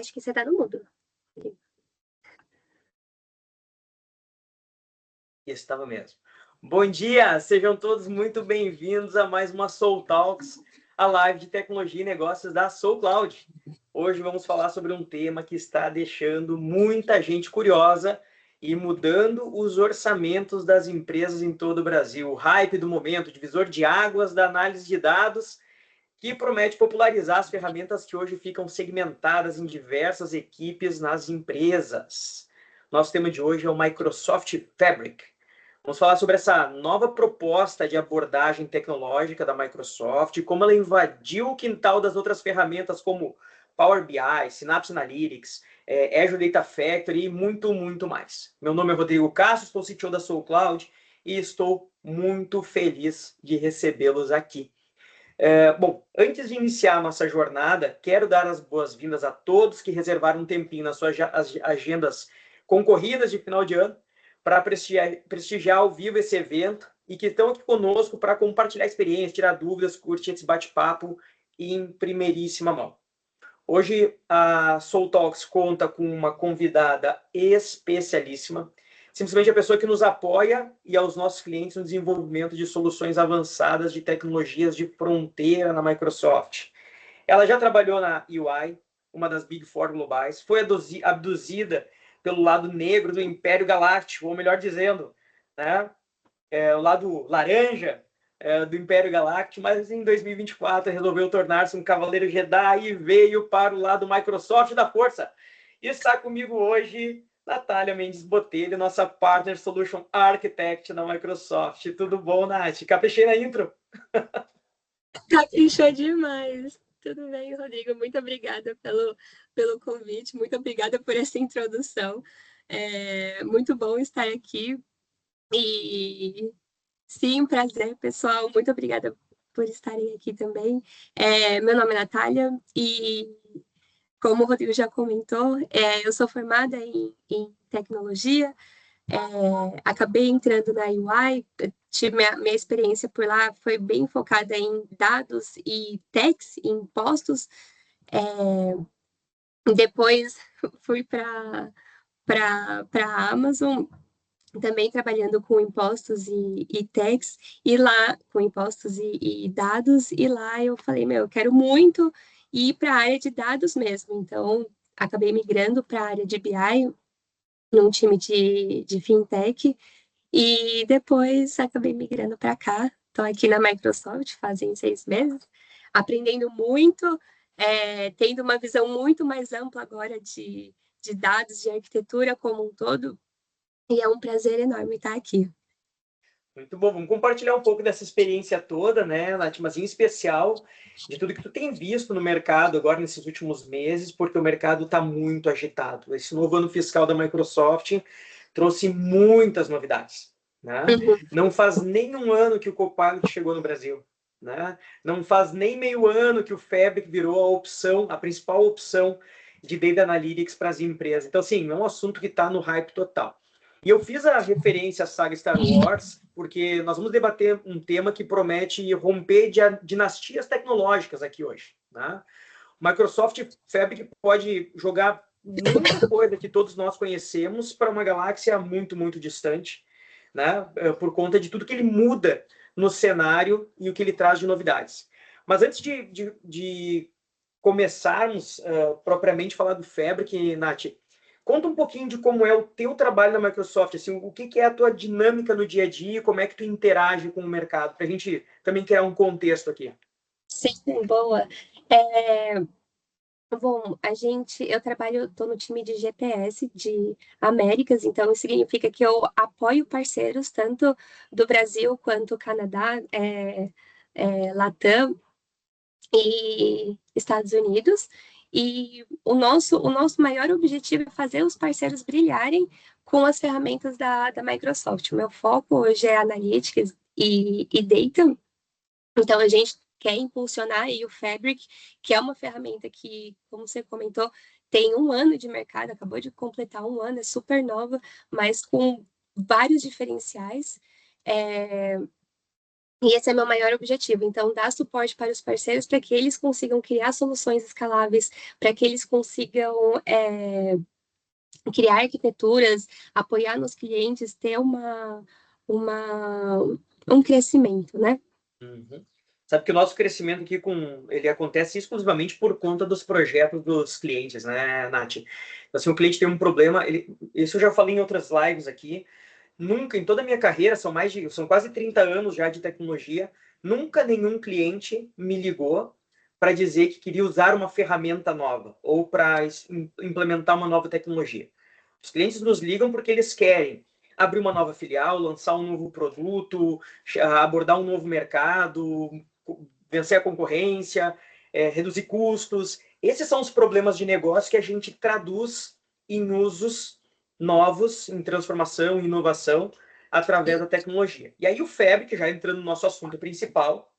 Acho que você tá no mudo. Estava mesmo. Bom dia, sejam todos muito bem-vindos a mais uma Soul Talks, a live de tecnologia e negócios da Soul Cloud. Hoje vamos falar sobre um tema que está deixando muita gente curiosa e mudando os orçamentos das empresas em todo o Brasil. O hype do momento, divisor de águas da análise de dados, que promete popularizar as ferramentas que hoje ficam segmentadas em diversas equipes nas empresas. Nosso tema de hoje é o Microsoft Fabric. Vamos falar sobre essa nova proposta de abordagem tecnológica da Microsoft, como ela invadiu o quintal das outras ferramentas como Power BI, Synapse Analytics, Azure Data Factory e muito, muito mais. Meu nome é Rodrigo Castro, sou CTO da Soul Cloud e estou muito feliz de recebê-los aqui. Bom, antes de iniciar a nossa jornada, quero dar as boas-vindas a todos que reservaram um tempinho nas suas agendas concorridas de final de ano para prestigiar ao vivo esse evento e que estão aqui conosco para compartilhar experiências, tirar dúvidas, curtir esse bate-papo em primeiríssima mão. Hoje a Soul Talks conta com uma convidada especialíssima, simplesmente a pessoa que nos apoia e aos nossos clientes no desenvolvimento de soluções avançadas de tecnologias de fronteira na Microsoft. Ela já trabalhou na UI, uma das Big Four globais, foi abduzida pelo lado negro do Império Galáctico, ou melhor dizendo, né, o lado laranja do Império Galáctico, mas em 2024 resolveu tornar-se um cavaleiro Jedi e veio para o lado Microsoft da Força. E está comigo hoje Natália Mendes Botelho, nossa Partner Solution Architect da Microsoft. Tudo bom, Nath? Caprichei na intro? Caprichou demais. Tudo bem, Rodrigo? Muito obrigada pelo convite, muito obrigada por essa introdução. É muito bom estar aqui. E sim, um prazer, pessoal. Muito obrigada por estarem aqui também. Meu nome é Natália e, como o Rodrigo já comentou, eu sou formada em tecnologia. Acabei entrando na UI, tive minha experiência por lá foi bem focada em dados e techs, em impostos. Depois fui para a Amazon, também trabalhando com impostos e techs, e lá, com impostos e dados, e lá eu falei, eu quero muito ir para a área de dados mesmo. Então, acabei migrando para a área de BI, num time de fintech, e depois acabei migrando para cá. Estou aqui na Microsoft fazem 6 meses, aprendendo muito, tendo uma visão muito mais ampla agora de dados, de arquitetura como um todo, e é um prazer enorme estar aqui. Muito bom, vamos compartilhar um pouco dessa experiência toda, né, Nath, mas em especial de tudo que tu tem visto no mercado agora nesses últimos meses, porque o mercado está muito agitado. Esse novo ano fiscal da Microsoft trouxe muitas novidades, né? Não faz nem um ano que o Copilot chegou no Brasil, né? Não faz nem meio ano que o Fabric virou a opção, a principal opção de Data Analytics para as empresas. Então, assim, é um assunto que está no hype total. E eu fiz a referência à saga Star Wars porque nós vamos debater um tema que promete romper dinastias tecnológicas aqui hoje, né? O Microsoft Fabric pode jogar muita coisa que todos nós conhecemos para uma galáxia muito, muito distante, né? Por conta de tudo que ele muda no cenário e o que ele traz de novidades. Mas antes de começarmos propriamente falar do Fabric, Nath, conta um pouquinho de como é o teu trabalho na Microsoft, assim, o que é a tua dinâmica no dia a dia e como é que tu interage com o mercado, para a gente também criar um contexto aqui. Sim, boa. Bom, eu trabalho, estou no time de GPS de Américas, então isso significa que eu apoio parceiros tanto do Brasil quanto Canadá, Latam e Estados Unidos. E o nosso maior objetivo é fazer os parceiros brilharem com as ferramentas da Microsoft. O meu foco hoje é Analytics e Data, então a gente quer impulsionar aí o Fabric, que é uma ferramenta que, como você comentou, tem 1 ano de mercado, acabou de completar 1 ano, é super nova, mas com vários diferenciais. E esse é meu maior objetivo. Então, dar suporte para os parceiros para que eles consigam criar soluções escaláveis, para que eles consigam criar arquiteturas, apoiar nos clientes, ter uma, um crescimento, né? Uhum. Sabe que o nosso crescimento aqui ele acontece exclusivamente por conta dos projetos dos clientes, né, Nath? Então, assim, o cliente tem um problema, isso eu já falei em outras lives aqui. Nunca, em toda a minha carreira, são quase 30 anos já de tecnologia, nunca nenhum cliente me ligou para dizer que queria usar uma ferramenta nova ou para implementar uma nova tecnologia. Os clientes nos ligam porque eles querem abrir uma nova filial, lançar um novo produto, abordar um novo mercado, vencer a concorrência, reduzir custos. Esses são os problemas de negócio que a gente traduz em usos novos, em transformação, inovação, através da tecnologia. E aí o Fabric, já entrando no nosso assunto principal,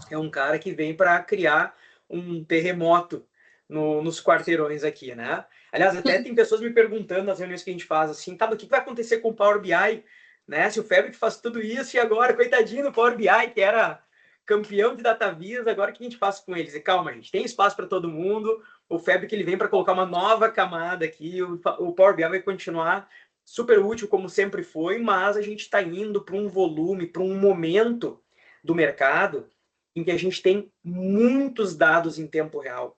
é um cara que vem para criar um terremoto nos quarteirões aqui, né? Aliás, até tem pessoas me perguntando nas reuniões que a gente faz assim, tá, mas o que vai acontecer com o Power BI, né? Se o Fabric faz tudo isso e agora, coitadinho do Power BI, que era campeão de DataVis, agora o que a gente faz com eles? E calma, gente, tem espaço para todo mundo. O Fabric ele vem para colocar uma nova camada aqui, o Power BI vai continuar super útil como sempre foi, mas a gente está indo para um volume, para um momento do mercado em que a gente tem muitos dados em tempo real,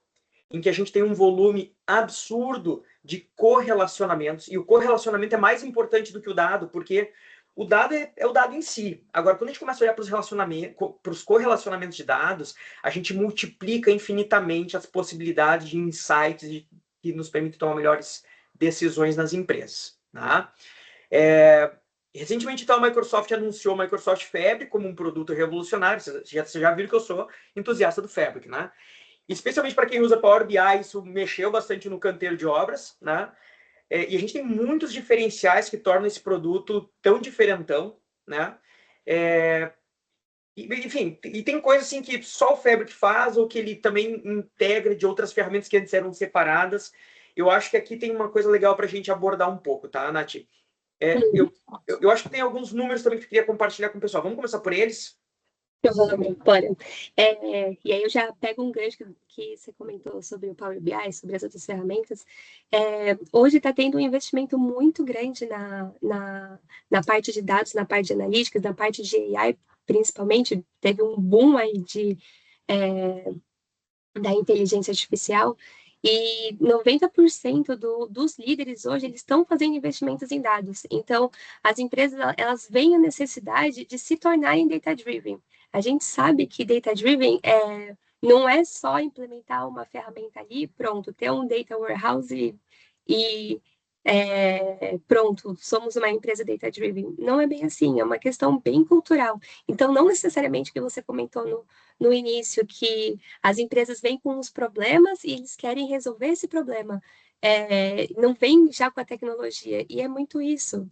em que a gente tem um volume absurdo de correlacionamentos, e o correlacionamento é mais importante do que o dado, porque o dado é o dado em si. Agora, quando a gente começa a olhar para os correlacionamentos de dados, a gente multiplica infinitamente as possibilidades de insights que nos permitem tomar melhores decisões nas empresas. Tá? Recentemente, então, a Microsoft anunciou o Microsoft Fabric como um produto revolucionário. Vocês já viram que eu sou entusiasta do Fabric, né? Especialmente para quem usa Power BI, isso mexeu bastante no canteiro de obras, né? E a gente tem muitos diferenciais que tornam esse produto tão diferentão, né? Enfim, e tem coisas assim que só o Fabric faz ou que ele também integra de outras ferramentas que antes eram separadas. Eu acho que aqui tem uma coisa legal para a gente abordar um pouco, tá, Nath? Eu acho que tem alguns números também que eu queria compartilhar com o pessoal. Vamos começar por eles? Bora. E aí eu já pego um gancho que você comentou sobre o Power BI, sobre as outras ferramentas. Hoje está tendo um investimento muito grande na parte de dados, na parte de analítica, na parte de AI, principalmente. Teve um boom aí da inteligência artificial. E 90% dos líderes hoje eles estão fazendo investimentos em dados. Então, as empresas elas veem a necessidade de se tornarem data-driven. A gente sabe que data-driven não é só implementar uma ferramenta ali, pronto, ter um data warehouse e pronto, somos uma empresa data-driven. Não é bem assim, é uma questão bem cultural. Então, não necessariamente o que você comentou no início, que as empresas vêm com os problemas e eles querem resolver esse problema. Não vem já com a tecnologia, e é muito isso.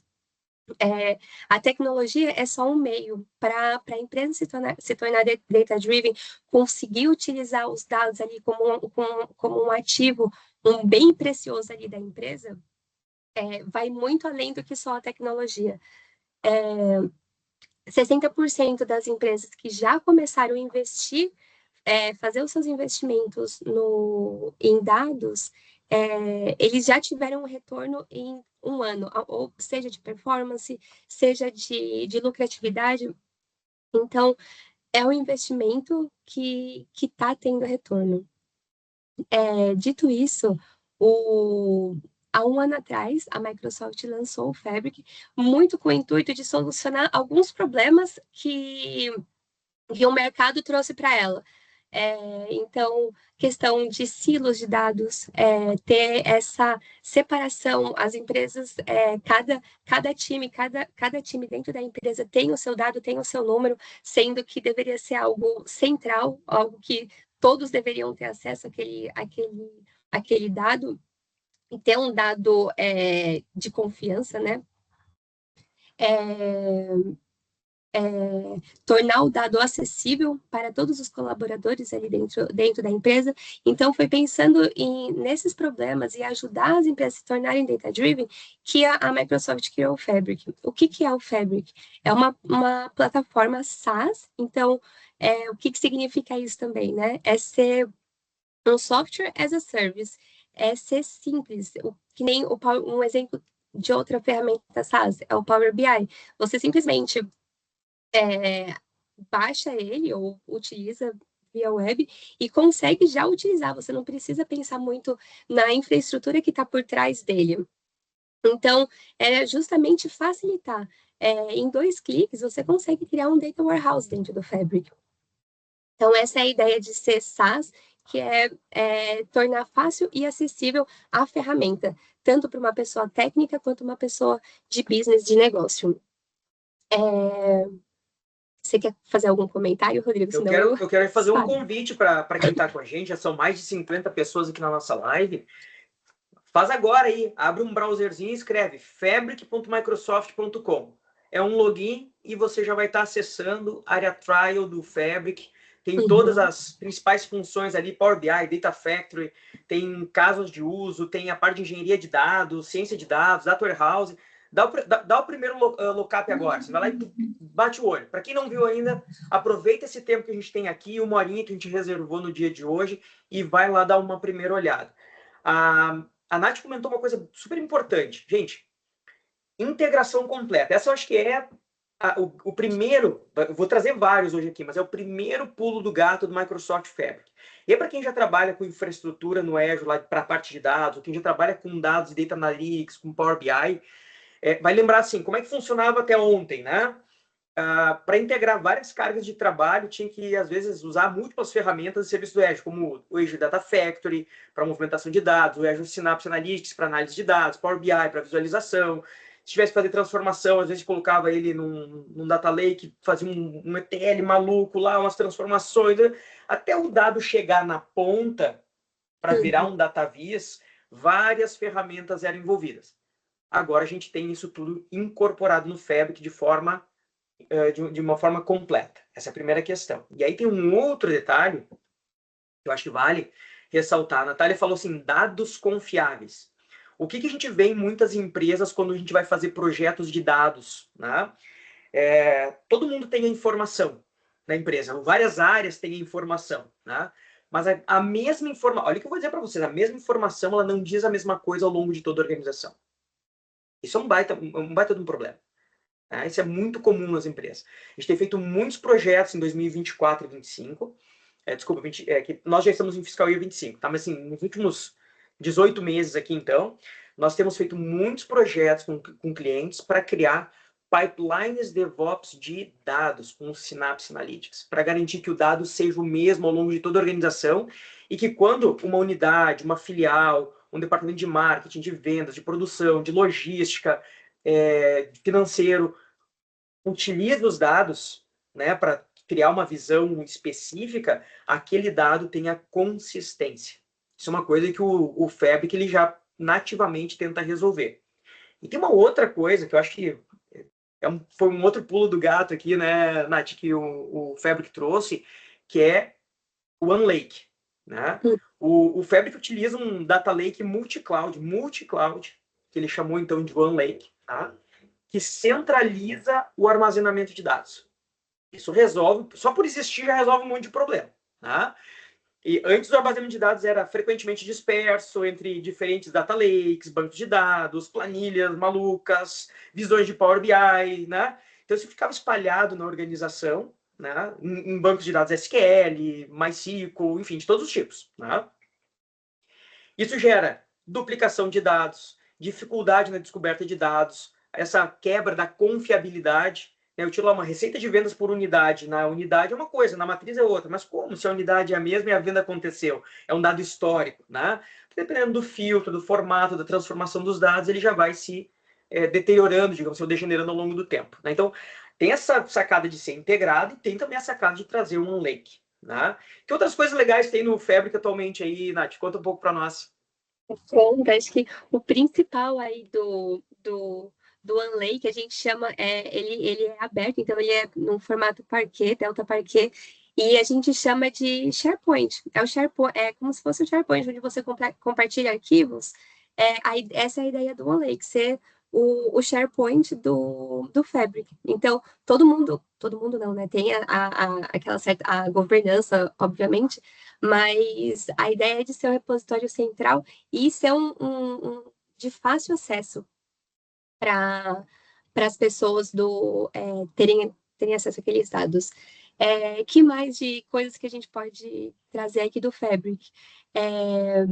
A tecnologia é só um meio para a empresa se tornar data-driven, conseguir utilizar os dados ali como um ativo, um bem precioso ali da empresa, vai muito além do que só a tecnologia. 60% das empresas que já começaram a investir fazer os seus investimentos em dados, eles já tiveram um retorno em um ano, ou seja de performance, seja de lucratividade. Então, é um investimento que está tendo retorno. Dito isso, há um ano atrás, a Microsoft lançou o Fabric muito com o intuito de solucionar alguns problemas que o mercado trouxe para ela. Então, questão de silos de dados, ter essa separação, as empresas, cada time dentro da empresa tem o seu dado, tem o seu número, sendo que deveria ser algo central, algo que todos deveriam ter acesso àquele dado, e ter um dado de confiança, né? É, tornar o dado acessível para todos os colaboradores ali dentro da empresa. Então, foi pensando nesses problemas e ajudar as empresas a se tornarem data-driven que a Microsoft criou o Fabric. O que é o Fabric? É uma plataforma SaaS, então, o que significa isso também, né? É ser um software as a service, é ser simples, que nem um exemplo de outra ferramenta SaaS, é o Power BI. Você simplesmente baixa ele ou utiliza via web e consegue já utilizar. Você não precisa pensar muito na infraestrutura que está por trás dele. Então, é justamente facilitar. Em 2 cliques, você consegue criar um data warehouse dentro do Fabric. Então, essa é a ideia de ser SaaS, que é tornar fácil e acessível a ferramenta, tanto para uma pessoa técnica quanto uma pessoa de business, de negócio. Você quer fazer algum comentário, Rodrigo? Eu Senão quero fazer um disparo. convite para quem está com a gente. Já são mais de 50 pessoas aqui na nossa live. Faz agora aí, abre um browserzinho e escreve fabric.microsoft.com. É um login e você já vai estar acessando a área trial do Fabric. Tem todas as principais funções ali, Power BI, Data Factory, tem casos de uso, tem a parte de engenharia de dados, ciência de dados, Data Warehouse. Dá o primeiro lookup agora. Você vai lá e bate o olho. Para quem não viu ainda, aproveita esse tempo que a gente tem aqui, 1 horinha que a gente reservou no dia de hoje, e vai lá dar uma primeira olhada. A Nath comentou uma coisa super importante. Gente, integração completa. Essa eu acho que é o primeiro, eu vou trazer vários hoje aqui, mas é o primeiro pulo do gato do Microsoft Fabric. E para quem já trabalha com infraestrutura no Azure, para a parte de dados, ou quem já trabalha com dados de Data Analytics, com Power BI, vai lembrar assim, como é que funcionava até ontem, né? Para integrar várias cargas de trabalho, tinha que, às vezes, usar múltiplas ferramentas de serviço do Azure, como o Azure Data Factory, para movimentação de dados, o Azure Synapse Analytics, para análise de dados, Power BI, para visualização. Se tivesse que fazer transformação, às vezes colocava ele num data lake, fazia um ETL maluco lá, umas transformações, até o dado chegar na ponta, para virar um data viz, várias ferramentas eram envolvidas. Agora a gente tem isso tudo incorporado no Fabric de uma forma completa. Essa é a primeira questão. E aí tem um outro detalhe que eu acho que vale ressaltar. A Natália falou assim, dados confiáveis. O que a gente vê em muitas empresas quando a gente vai fazer projetos de dados, né? Todo mundo tem a informação na empresa, várias áreas têm a informação, né? Mas a mesma informação, olha o que eu vou dizer para vocês, a mesma informação ela não diz a mesma coisa ao longo de toda a organização. Isso é um baita de um problema. Isso é muito comum nas empresas. A gente tem feito muitos projetos em 2024 e 2025. Desculpa, que nós já estamos em fiscal year 25, tá? Mas assim, nos últimos 18 meses aqui, então, nós temos feito muitos projetos com clientes para criar pipelines DevOps de dados com Synapse Analytics, para garantir que o dado seja o mesmo ao longo de toda a organização e que quando uma unidade, uma filial, um departamento de marketing, de vendas, de produção, de logística, financeiro, utiliza os dados, né, para criar uma visão específica, aquele dado tenha consistência. Isso é uma coisa que o Fabric ele já nativamente tenta resolver. E tem uma outra coisa que eu acho que foi um outro pulo do gato aqui, né, Nath, que o Fabric trouxe, que é o OneLake. Né? O Fabric utiliza um data lake multi-cloud, que ele chamou então de OneLake, tá? Que centraliza o armazenamento de dados. Isso resolve, só por existir já resolve um monte de problema. Tá? E antes o armazenamento de dados era frequentemente disperso entre diferentes data lakes, bancos de dados, planilhas malucas, visões de Power BI, né? Então isso ficava espalhado na organização, né? Em bancos de dados SQL, MySQL, enfim, de todos os tipos. Né? Isso gera duplicação de dados, dificuldade na descoberta de dados, essa quebra da confiabilidade. Eu tiro lá uma receita de vendas por unidade. Na unidade é uma coisa, na matriz é outra. Mas como se a unidade é a mesma e a venda aconteceu? É um dado histórico. Né? Dependendo do filtro, do formato, da transformação dos dados, ele já vai se deteriorando, digamos, ou degenerando ao longo do tempo. Né? Então, tem essa sacada de ser integrado e tem também a sacada de trazer um lake. Né? Que outras coisas legais tem no Fabric atualmente aí, Nath? Conta um pouco para nós. Bom, acho que o principal aí do OneLake, a gente chama, ele é aberto, então ele é no formato Parquet, Delta Parquet, e a gente chama de SharePoint. É como se fosse o SharePoint, onde você compartilha arquivos. Essa é a ideia do OneLake, ser o SharePoint do Fabric. Então, todo mundo não, né? Tem aquela certa a governança, obviamente, mas a ideia é de ser um repositório central e ser de fácil acesso para as pessoas terem acesso àqueles dados. Que mais de coisas que a gente pode trazer aqui do Fabric? É,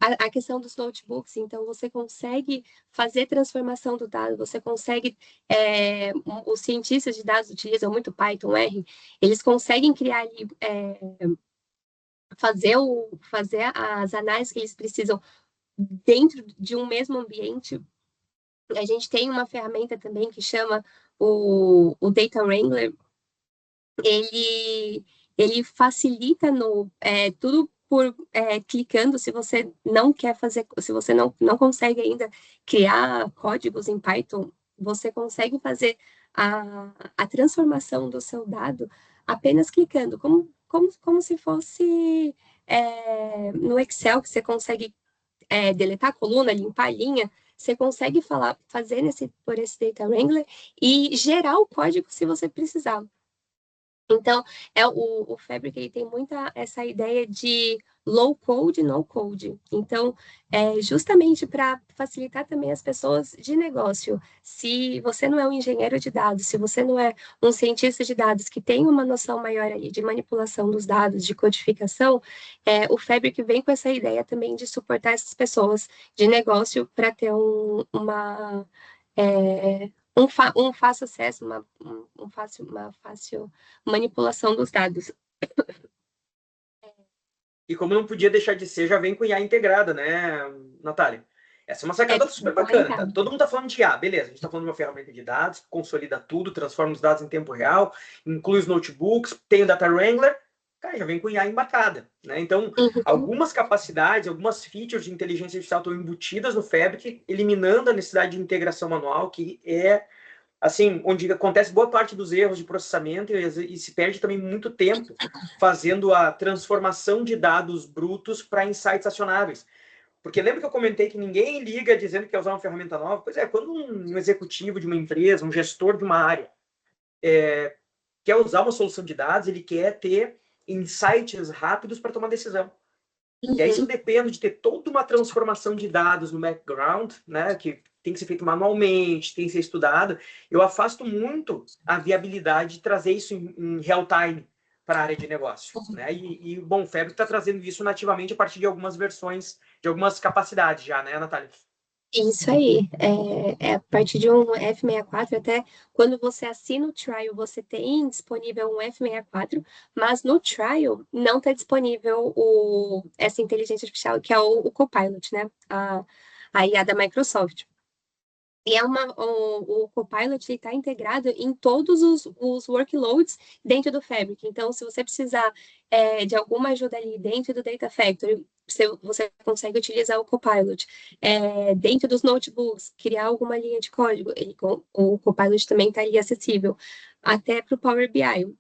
a questão dos notebooks, então você consegue fazer transformação do dado, você consegue, os cientistas de dados utilizam muito Python, R, eles conseguem criar ali, fazer as análises que eles precisam dentro de um mesmo ambiente. A gente tem uma ferramenta também que chama o Data Wrangler. Ele facilita tudo por clicando. Se você não quer fazer, se você não consegue ainda criar códigos em Python, você consegue fazer a transformação do seu dado apenas clicando, como se fosse no Excel, que você consegue deletar a coluna, limpar a linha. Você consegue fazer por esse Data Wrangler e gerar o código se você precisar. Então, o Fabric ele tem muita essa ideia de low code, no code. Então, justamente para facilitar também as pessoas de negócio. Se você não é um engenheiro de dados, se você não é um cientista de dados que tem uma noção maior ali de manipulação dos dados, de codificação, o Fabric vem com essa ideia também de suportar essas pessoas de negócio para ter um fácil acesso, uma fácil manipulação dos dados. E como não podia deixar de ser, já vem com IA integrada, né, Natália? Essa é uma sacada super bacana. Tá? Todo mundo está falando de IA, beleza. A gente está falando de uma ferramenta de dados que consolida tudo, transforma os dados em tempo real, inclui os notebooks, tem o Data Wrangler, cara, já vem com IA embarcada. Né? Então, algumas capacidades, algumas features de inteligência artificial estão embutidas no Fabric, eliminando a necessidade de integração manual, que é assim, onde acontece boa parte dos erros de processamento e se perde também muito tempo fazendo a transformação de dados brutos para insights acionáveis. Porque lembra que eu comentei que ninguém liga dizendo que quer usar uma ferramenta nova? Pois é, quando um executivo de uma empresa, um gestor de uma área, quer usar uma solução de dados, ele quer ter insights rápidos para tomar decisão. E aí, se eu dependo de ter toda uma transformação de dados no background, né, que tem que ser feito manualmente, tem que ser estudado, eu afasto muito a viabilidade de trazer isso em real time para a área de negócio. Né? Bom, o Fabric está trazendo isso nativamente a partir de algumas versões, de algumas capacidades já, né, Natália? Isso aí. A partir de um F64, até quando você assina o trial, você tem disponível um F64, mas no trial não está disponível essa inteligência artificial, que é o Copilot, né? A IA da Microsoft. E o Copilot está integrado em todos os workloads dentro do Fabric. Então, se você precisar de alguma ajuda ali dentro do Data Factory, você consegue utilizar o Copilot. Dentro dos notebooks, criar alguma linha de código, o Copilot também está ali acessível. Até para o Power BI.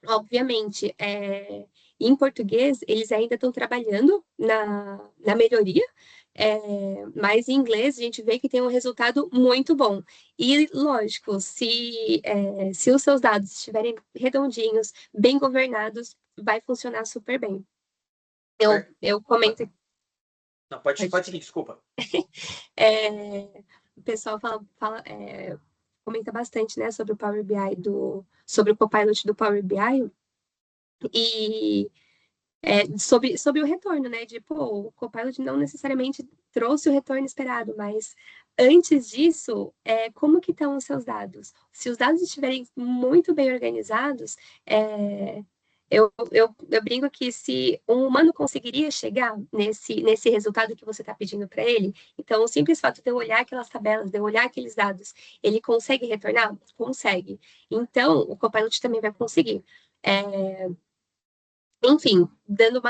Obviamente, em português, eles ainda estão trabalhando na melhoria, mas em inglês a gente vê que tem um resultado muito bom. E, lógico, se os seus dados estiverem redondinhos, bem governados, vai funcionar super bem. Eu comento. Não, pode seguir, desculpa. O pessoal comenta bastante, né, sobre o Power BI sobre o Copilot do Power BI. E sobre o retorno, né? O Copilot não necessariamente trouxe o retorno esperado, mas antes disso, como que estão os seus dados? Se os dados estiverem muito bem organizados, eu brinco que se um humano conseguiria chegar nesse resultado que você está pedindo para ele, então o simples fato de eu olhar aquelas tabelas, de eu olhar aqueles dados, ele consegue retornar? Consegue. Então, o Copilot também vai conseguir. Enfim, dando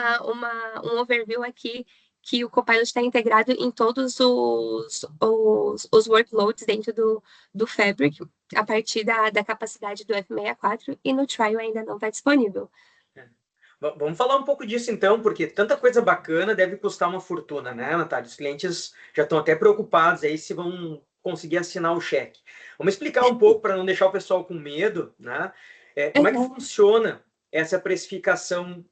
um overview aqui que o Copilot está integrado em todos os workloads dentro do Fabric, a partir da capacidade do F64, e no Trial ainda não está disponível. Vamos falar um pouco disso então, porque tanta coisa bacana deve custar uma fortuna, né, Natália? Os clientes já estão até preocupados aí se vão conseguir assinar o cheque. Vamos explicar um pouco para não deixar o pessoal com medo, né? Como é que funciona essa precificação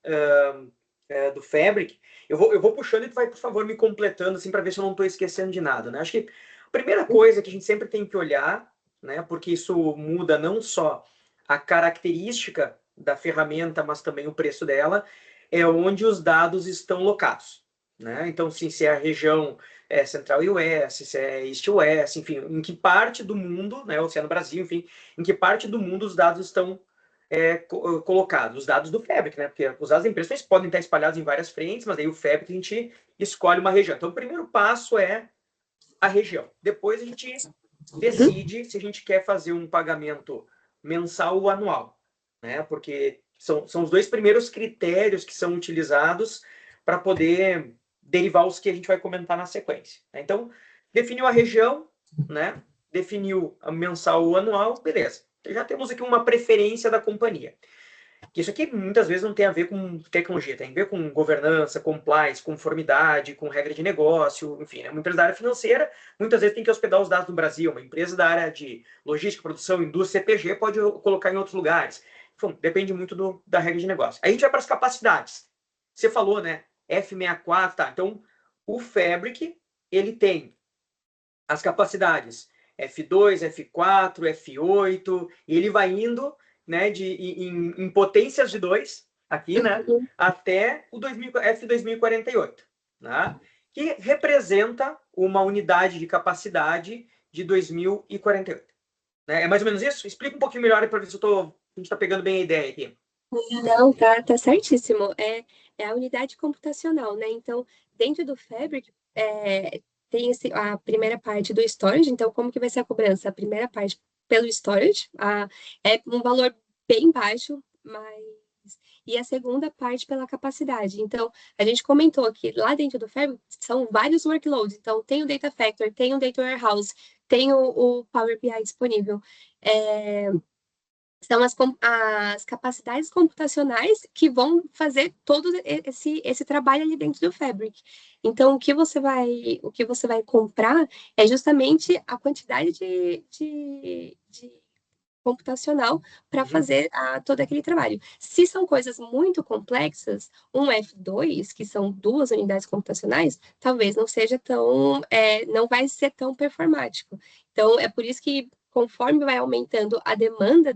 do Fabric? Eu vou puxando e tu vai, por favor, me completando assim para ver se eu não estou esquecendo de nada, né? Acho que a primeira coisa que a gente sempre tem que olhar, né, porque isso muda não só a característica da ferramenta, mas também o preço dela, é onde os dados estão locados, né? Então, sim, se é a região Central e Oeste, se é East e West, enfim, em que parte do mundo, né, ou se é no Brasil, enfim, em que parte do mundo os dados estão colocados, os dados do Fabric, né? Porque os dados da empresa podem estar espalhados em várias frentes, mas aí o Fabric a gente escolhe uma região. Então, o primeiro passo é a região. Depois a gente decide se a gente quer fazer um pagamento mensal ou anual, né? Porque são os dois primeiros critérios que são utilizados para poder derivar os que a gente vai comentar na sequência. Então, definiu a região, né? Definiu a mensal ou anual, beleza. Já temos aqui uma preferência da companhia. Isso aqui muitas vezes não tem a ver com tecnologia, tem a ver com governança, compliance, conformidade, com regra de negócio, enfim, né? Uma empresa da área financeira muitas vezes tem que hospedar os dados no Brasil, uma empresa da área de logística, produção, indústria, CPG pode colocar em outros lugares. Enfim, depende muito da regra de negócio. Aí a gente vai para as capacidades. Você falou, né? F64, tá? Então, o Fabric, ele tem as capacidades F2, F4, F8, e ele vai indo, né, em potências de 2, aqui, né, até o F2048, né, que representa uma unidade de capacidade de 2048. Né? É mais ou menos isso? Explica um pouquinho melhor para ver se a gente está pegando bem a ideia aqui. Não, tá certíssimo. É a unidade computacional, né? Então, dentro do Fabric, tem a primeira parte do storage. Então, como que vai ser a cobrança? A primeira parte pelo storage, é um valor bem baixo, mas... E a segunda parte pela capacidade. Então, a gente comentou que lá dentro do Fabric são vários workloads. Então, tem o Data Factory, tem o Data Warehouse, tem o Power BI disponível. São as capacidades computacionais que vão fazer todo esse trabalho ali dentro do Fabric. Então, o que você vai comprar é justamente a quantidade de computacional para fazer todo aquele trabalho. Se são coisas muito complexas, um F2, que são duas unidades computacionais, talvez não seja não vai ser tão performático. Então, é por isso que conforme vai aumentando a demanda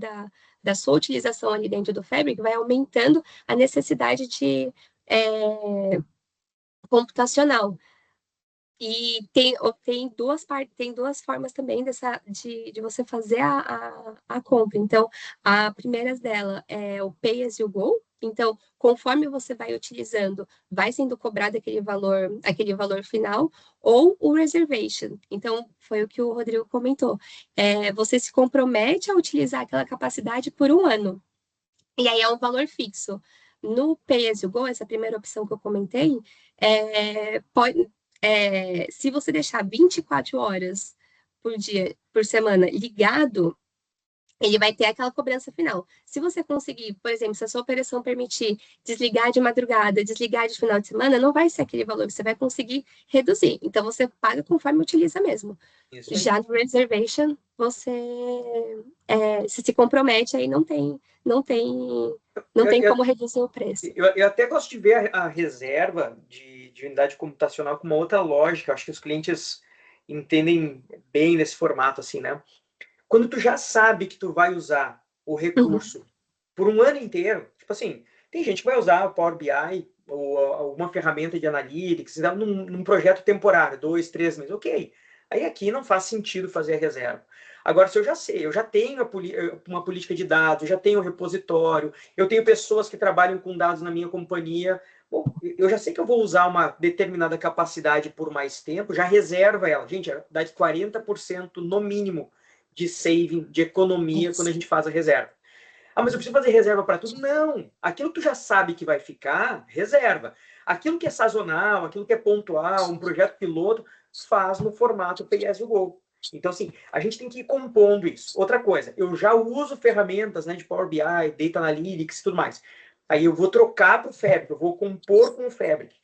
da sua utilização ali dentro do Fabric, vai aumentando a necessidade de computacional. E tem duas formas também de você fazer a compra. Então, a primeira dela é o Pay as you go. Então, conforme você vai utilizando, vai sendo cobrado aquele valor final, ou o reservation. Então, foi o que o Rodrigo comentou. Você se compromete a utilizar aquela capacidade por um ano. E aí é um valor fixo. No Pay as you go, essa primeira opção que eu comentei, se você deixar 24 horas por dia, por semana, ligado, ele vai ter aquela cobrança final. Se você conseguir, por exemplo, se a sua operação permitir desligar de madrugada, desligar de final de semana, não vai ser aquele valor, você vai conseguir reduzir. Então, você paga conforme utiliza mesmo. Já no reservation, você se compromete, aí não tem como reduzir o preço. Eu até gosto de ver a reserva de unidade computacional com uma outra lógica. Acho que os clientes entendem bem nesse formato, assim, né? Quando tu já sabe que tu vai usar o recurso por um ano inteiro, tipo assim, tem gente que vai usar o Power BI ou alguma ferramenta de analytics num projeto temporário, 2, 3 meses, ok. Aí aqui não faz sentido fazer a reserva. Agora, se eu já sei, eu já tenho uma política de dados, eu já tenho um repositório, eu tenho pessoas que trabalham com dados na minha companhia, bom, eu já sei que eu vou usar uma determinada capacidade por mais tempo, já reserva ela. Gente, dá de 40% no mínimo de saving, de economia, quando a gente faz a reserva. Ah, mas eu preciso fazer reserva para tudo? Não. Aquilo que tu já sabe que vai ficar, reserva. Aquilo que é sazonal, aquilo que é pontual, um projeto piloto, faz no formato Pay As You Go. Então, assim, a gente tem que ir compondo isso. Outra coisa, eu já uso ferramentas, né, de Power BI, Data Analytics e tudo mais. Aí eu vou trocar para o Fabric, eu vou compor com o Fabric.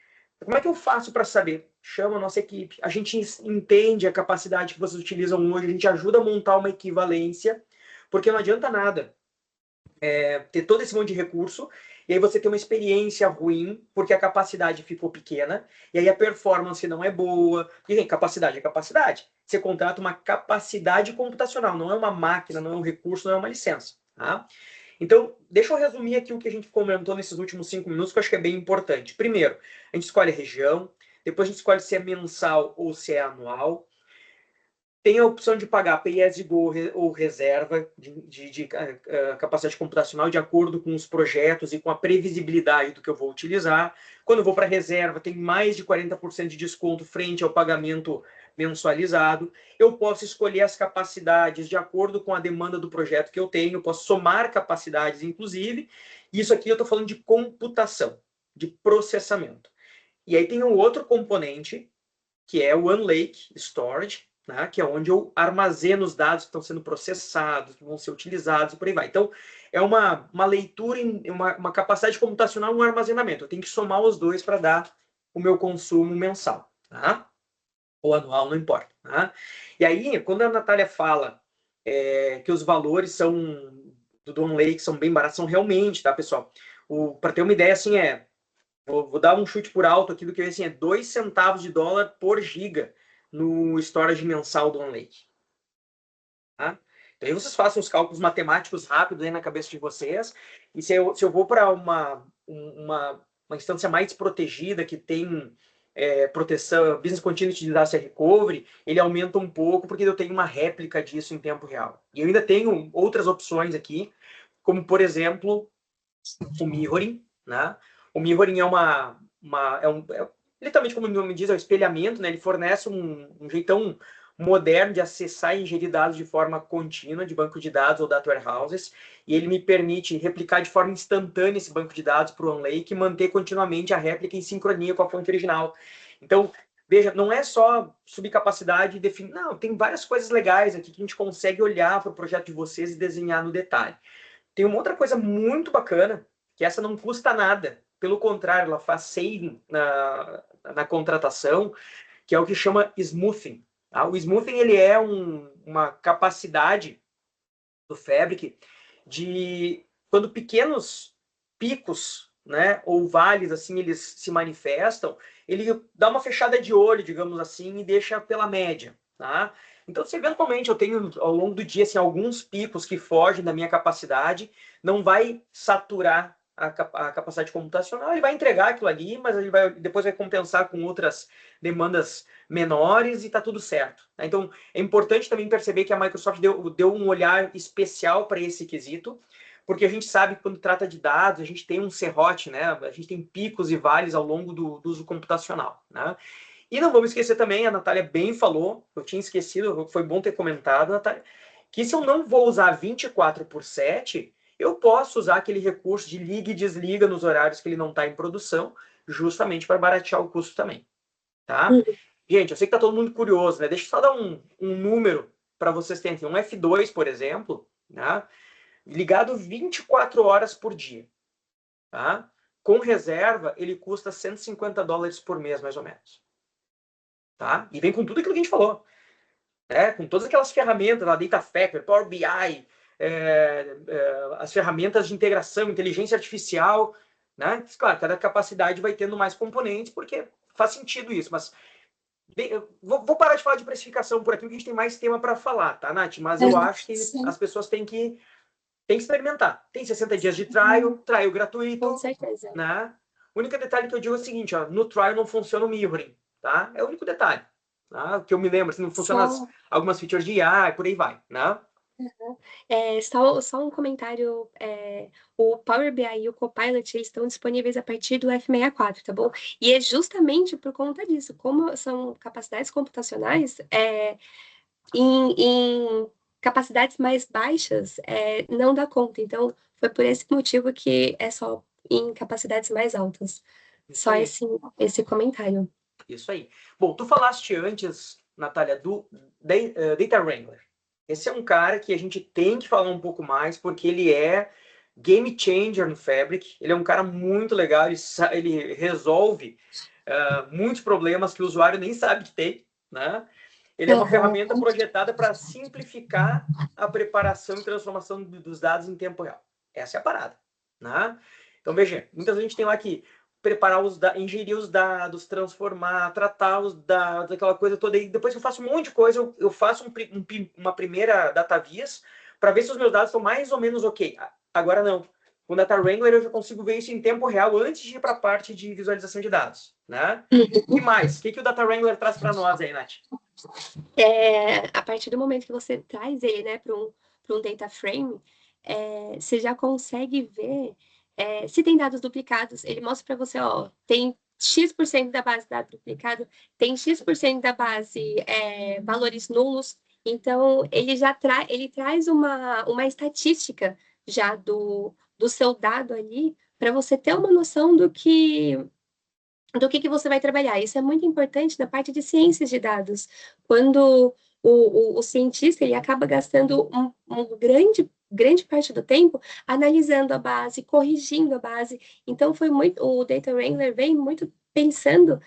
Como é que eu faço para saber? Chama a nossa equipe. A gente entende a capacidade que vocês utilizam hoje, a gente ajuda a montar uma equivalência, porque não adianta nada ter todo esse monte de recurso, e aí você tem uma experiência ruim, porque a capacidade ficou pequena, e aí a performance não é boa. Porque capacidade é capacidade. Você contrata uma capacidade computacional, não é uma máquina, não é um recurso, não é uma licença. Tá? Então, deixa eu resumir aqui o que a gente comentou nesses últimos 5 minutos, que eu acho que é bem importante. Primeiro, a gente escolhe a região, depois a gente escolhe se é mensal ou se é anual. Tem a opção de pagar Pay As You Go ou reserva de capacidade computacional de acordo com os projetos e com a previsibilidade do que eu vou utilizar. Quando eu vou para reserva, tem mais de 40% de desconto frente ao pagamento mensualizado. Eu posso escolher as capacidades de acordo com a demanda do projeto que eu tenho, posso somar capacidades, inclusive. Isso aqui eu estou falando de computação, de processamento. E aí tem um outro componente, que é o OneLake Storage, né, que é onde eu armazeno os dados que estão sendo processados, que vão ser utilizados e por aí vai. Então, é uma leitura, uma capacidade computacional, um armazenamento. Eu tenho que somar os dois para dar o meu consumo mensal, tá? Ou anual, não importa. Tá? E aí, quando a Natália fala que os valores do OneLake são bem baratos, são realmente, tá, pessoal? Para ter uma ideia, assim, vou dar um chute por alto aqui do que assim, é 2 centavos de dólar por giga no storage mensal do OneLake. Tá? Então aí vocês façam os cálculos matemáticos rápidos aí na cabeça de vocês. E se eu vou para uma instância mais protegida, que tem proteção, Business Continuity de Disaster Recovery, ele aumenta um pouco, porque eu tenho uma réplica disso em tempo real. E eu ainda tenho outras opções aqui, como, por exemplo, o mirroring, né? O mirroring literalmente, como o nome diz, é o espelhamento, né? Ele fornece um jeitão moderno de acessar e ingerir dados de forma contínua de banco de dados ou data warehouses, e ele me permite replicar de forma instantânea esse banco de dados para o OneLake e manter continuamente a réplica em sincronia com a fonte original. Então, veja, não é só subcapacidade e definir. Não, tem várias coisas legais aqui que a gente consegue olhar para o projeto de vocês e desenhar no detalhe. Tem uma outra coisa muito bacana, que essa não custa nada. Pelo contrário, ela faz saving na contratação, que é o que chama smoothing. Tá? O smoothing ele é uma capacidade do Fabric de, quando pequenos picos, né, ou vales, assim, eles se manifestam, ele dá uma fechada de olho, digamos assim, e deixa pela média. Tá? Então, se eventualmente eu tenho ao longo do dia assim, alguns picos que fogem da minha capacidade, não vai saturar a capacidade computacional, ele vai entregar aquilo ali, mas ele depois vai compensar com outras demandas menores e está tudo certo. Então, é importante também perceber que a Microsoft deu um olhar especial para esse quesito, porque a gente sabe que quando trata de dados, a gente tem um serrote, né? A gente tem picos e vales ao longo do uso computacional, né? E não vamos esquecer também, a Natália bem falou, eu tinha esquecido, foi bom ter comentado, Natália, que se eu não vou usar 24/7, eu posso usar aquele recurso de liga e desliga nos horários que ele não está em produção, justamente para baratear o custo também. Tá? Gente, eu sei que está todo mundo curioso, né? Deixa eu só dar um número para vocês terem. Um F2, por exemplo, né? Ligado 24 horas por dia. Tá? Com reserva, ele custa $150 por mês, mais ou menos. Tá? E vem com tudo aquilo que a gente falou. Né? Com todas aquelas ferramentas, a Data Factory, Power BI, as ferramentas de integração, inteligência artificial. Né? Claro, cada capacidade vai tendo mais componentes, porque faz sentido isso, mas vou parar de falar de precificação por aqui, porque a gente tem mais tema para falar, tá, Nath? Mas eu acho que as pessoas têm que experimentar. Tem 60 dias de trial gratuito. Com certeza. Né? O único detalhe que eu digo é o seguinte, ó, no trial não funciona o mirroring, tá? É o único detalhe. Tá? Que eu me lembro, assim, não funciona algumas features de IA e por aí vai, né? Só um comentário, o Power BI e o Copilot eles estão disponíveis a partir do F64, tá bom? E é justamente por conta disso, como são capacidades computacionais, em capacidades mais baixas, não dá conta. Então, foi por esse motivo que é só em capacidades mais altas. Isso Só aí. esse comentário. Isso aí. Bom, tu falaste antes, Natália, do Data Wrangler. Esse é um cara que a gente tem que falar um pouco mais, porque ele é game changer no Fabric. Ele é um cara muito legal, ele resolve muitos problemas que o usuário nem sabe que tem, né? Ele é uma ferramenta projetada para simplificar a preparação e transformação dos dados em tempo real. Essa é a parada, né? Então, veja, muitas vezes a gente tem lá que preparar os dados, ingerir os dados, transformar, tratar os dados, aquela coisa toda. E depois que eu faço um monte de coisa, eu faço uma primeira data vias para ver se os meus dados estão mais ou menos ok. Agora não. Com o Data Wrangler eu já consigo ver isso em tempo real antes de ir para a parte de visualização de dados, né? O que mais? O que o Data Wrangler traz para nós aí, Nath? A partir do momento que você traz ele, né, para um data frame, você já consegue ver se tem dados duplicados. Ele mostra para você, ó, tem X% da base de dados duplicado, tem X% da base valores nulos. Então, ele traz uma estatística já do seu dado ali, para você ter uma noção do que você vai trabalhar. Isso é muito importante na parte de ciências de dados, quando o cientista ele acaba gastando grande parte do tempo analisando a base, corrigindo a base. Então, o Data Wrangler vem muito pensando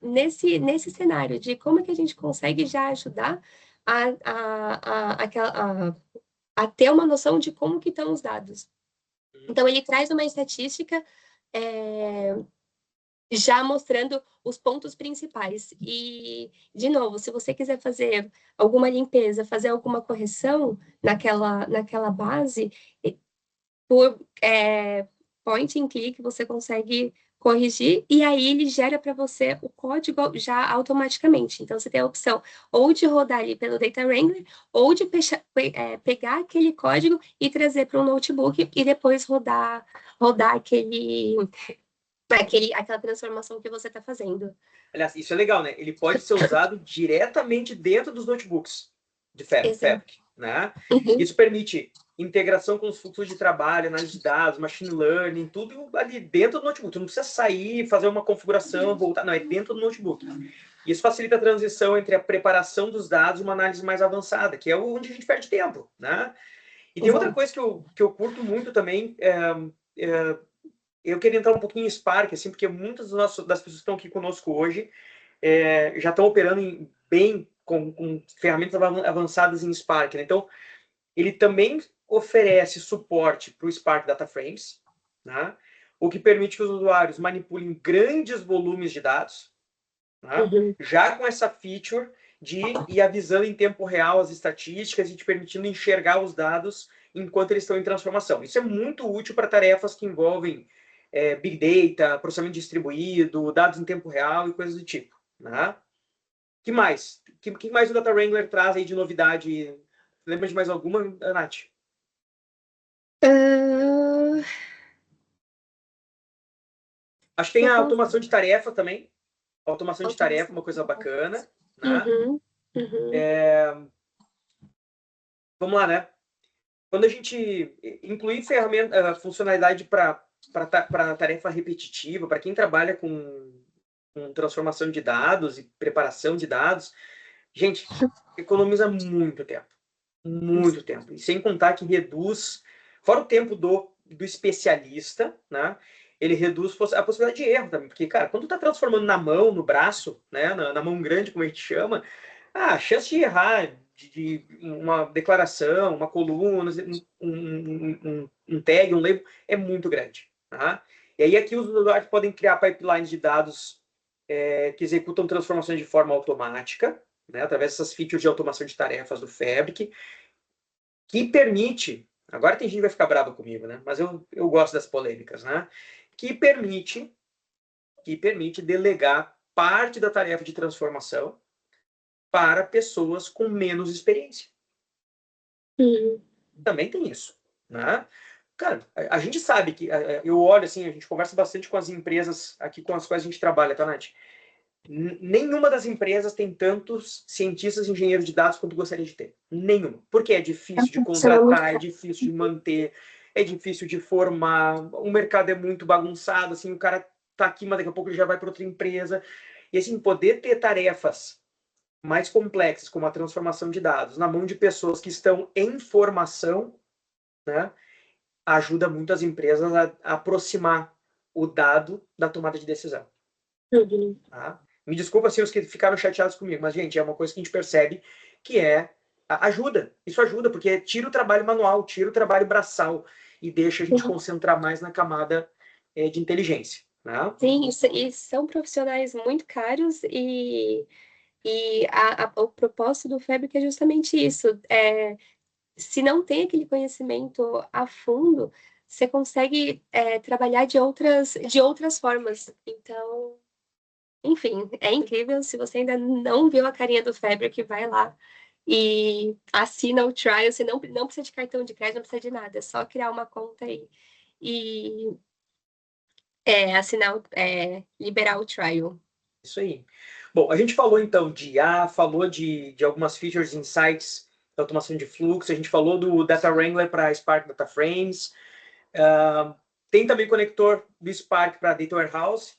nesse cenário de como é que a gente consegue já ajudar a ter uma noção de como que estão os dados. Então, ele traz uma estatística é, já mostrando os pontos principais. E, de novo, se você quiser fazer alguma limpeza, fazer alguma correção naquela base, por point and click você consegue corrigir e aí ele gera para você o código já automaticamente. Então, você tem a opção ou de rodar ali pelo Data Wrangler ou de pegar aquele código e trazer para um notebook e depois rodar aquela transformação que você está fazendo. Aliás, isso é legal, né? Ele pode ser usado diretamente dentro dos notebooks de Fabric, né? Uhum. Isso permite integração com os fluxos de trabalho, análise de dados, machine learning, tudo ali dentro do notebook. Tu não precisa sair, fazer uma configuração, voltar. Não, é dentro do notebook. Isso facilita a transição entre a preparação dos dados e uma análise mais avançada, que é onde a gente perde tempo, né? E tem outra coisa que eu curto muito também, eu queria entrar um pouquinho em Spark, assim, porque muitas das pessoas que estão aqui conosco hoje já estão operando bem com ferramentas avançadas em Spark, né? Então, ele também oferece suporte para o Spark Data Frames, né? O que permite que os usuários manipulem grandes volumes de dados, né? Já com essa feature de ir avisando em tempo real as estatísticas e te permitindo enxergar os dados enquanto eles estão em transformação. Isso é muito útil para tarefas que envolvem Big Data, processamento distribuído, dados em tempo real e coisas do tipo. Né? Que mais? Que mais o Data Wrangler traz aí de novidade? Lembra de mais alguma, Nath? Acho que tem a automação de tarefa também. Automação de tarefa, uma coisa bacana. Né? Vamos lá, né? Quando a gente incluir funcionalidade para tarefa repetitiva, para quem trabalha com transformação de dados e preparação de dados, gente, economiza muito tempo. Muito tempo. E sem contar que reduz, fora o tempo do especialista, né? Ele reduz a possibilidade de erro também. Porque, cara, quando tu tá transformando na mão, no braço, né? Na mão grande, como a gente chama, a chance de errar de uma declaração, uma coluna, um tag, um label, é muito grande. Tá? E aí aqui os usuários podem criar pipelines de dados que executam transformações de forma automática, né, através dessas features de automação de tarefas do Fabric, que permite, agora tem gente que vai ficar brava comigo, né, mas eu gosto das polêmicas, né, que permite delegar parte da tarefa de transformação para pessoas com menos experiência. Também tem isso, né? Cara, a gente sabe que eu olho assim, a gente conversa bastante com as empresas aqui com as quais a gente trabalha, tá, Nath? Nenhuma das empresas tem tantos cientistas e engenheiros de dados quanto gostaria de ter. Nenhuma. Porque é difícil de contratar, é difícil de manter, é difícil de formar, o mercado é muito bagunçado, assim, o cara tá aqui, mas daqui a pouco ele já vai para outra empresa. E assim, poder ter tarefas mais complexas, como a transformação de dados, na mão de pessoas que estão em formação, né, ajuda muito as empresas a aproximar o dado da tomada de decisão. Tá? Me desculpa se os que ficaram chateados comigo, mas, gente, é uma coisa que a gente percebe que ajuda. Isso ajuda, porque tira o trabalho manual, tira o trabalho braçal e deixa a gente concentrar mais na camada de inteligência. Né? Sim, e são profissionais muito caros e o propósito do Fabric é justamente isso. Se não tem aquele conhecimento a fundo, você consegue trabalhar de outras formas. Então, enfim, é incrível. Se você ainda não viu a carinha do Fabric, vai lá e assina o trial. Você não precisa de cartão de crédito, não precisa de nada. É só criar uma conta aí e liberar o trial. Isso aí. Bom, a gente falou então de IA, falou de algumas features, insights da automação de fluxo, a gente falou do Data Wrangler para Spark Data Frames, tem também conector do Spark para Data Warehouse,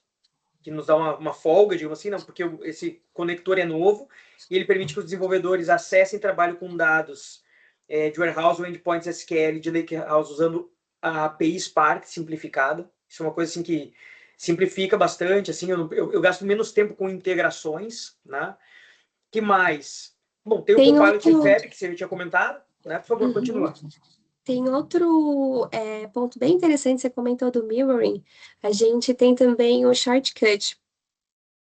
que nos dá uma folga, digamos assim, não, porque esse conector é novo e ele permite que os desenvolvedores acessem e trabalhem com dados de Warehouse ou Endpoints SQL de Lakehouse usando a API Spark simplificada. Isso é uma coisa assim que simplifica bastante, assim, eu gasto menos tempo com integrações, né? Que mais? Bom, tem o Copilot e Fab, que você tinha comentado, né? Por favor, continua. Tem outro ponto bem interessante, você comentou do mirroring. A gente tem também o shortcut,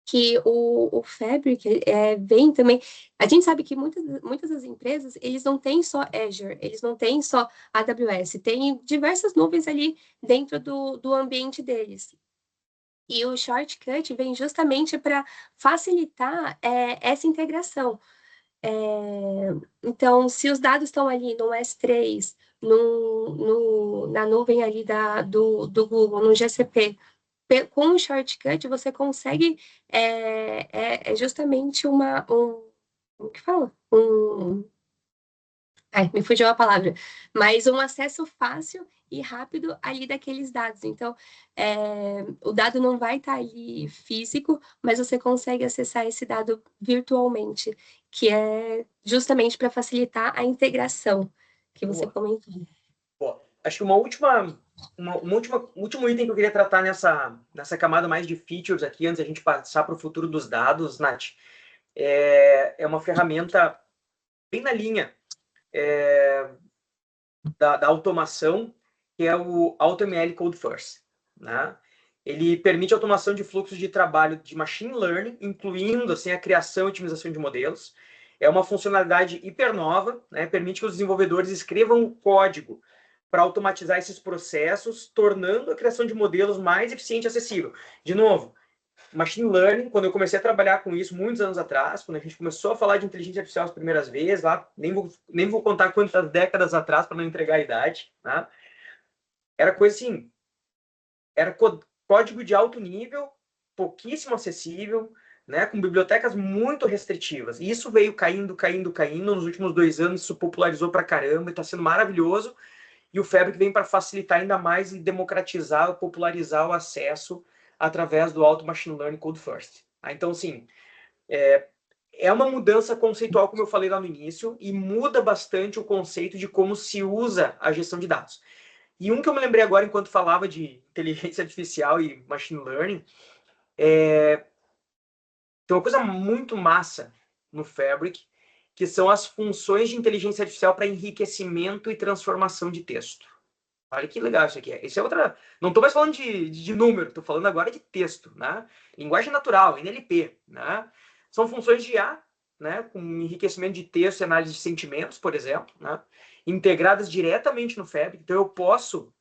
que o Fabric vem também. A gente sabe que muitas das empresas, eles não têm só Azure, eles não têm só AWS, tem diversas nuvens ali dentro do ambiente deles. E o shortcut vem justamente para facilitar essa integração. Então, se os dados estão ali no S3, na nuvem ali do Google, no GCP, com o shortcut você consegue justamente como que fala? Me fugiu a palavra, mas um acesso fácil e rápido ali daqueles dados. Então, o dado não vai estar ali físico, mas você consegue acessar esse dado virtualmente, que é justamente para facilitar a integração que você comentou. Bom, acho que último item que eu queria tratar nessa camada mais de features aqui, antes da gente passar para o futuro dos dados, Nath, é uma ferramenta bem na linha da automação, que é o AutoML Code First. Né? Ele permite automação de fluxos de trabalho de machine learning, incluindo assim, a criação e otimização de modelos. É uma funcionalidade hiper nova, né? Permite que os desenvolvedores escrevam o código para automatizar esses processos, tornando a criação de modelos mais eficiente e acessível. De novo, machine learning, quando eu comecei a trabalhar com isso muitos anos atrás, quando a gente começou a falar de inteligência artificial as primeiras vezes, lá nem vou contar quantas décadas atrás para não entregar a idade, né? Era coisa assim, era código de alto nível, pouquíssimo acessível, né, com bibliotecas muito restritivas. E isso veio caindo. Nos últimos 2 anos, isso popularizou pra caramba e está sendo maravilhoso. E o Fabric vem para facilitar ainda mais e democratizar, popularizar o acesso através do Auto Machine Learning Code First. Então, sim, é uma mudança conceitual, como eu falei lá no início, e muda bastante o conceito de como se usa a gestão de dados. E um que eu me lembrei agora, enquanto falava de inteligência artificial e machine learning, tem uma coisa muito massa no Fabric, que são as funções de inteligência artificial para enriquecimento e transformação de texto. Olha que legal isso aqui. Isso é outra. Não estou mais falando de número, estou falando agora de texto, né? Linguagem natural, NLP, né? São funções de IA, né? Com enriquecimento de texto e análise de sentimentos, por exemplo, né? Integradas diretamente no Fabric. Então eu posso,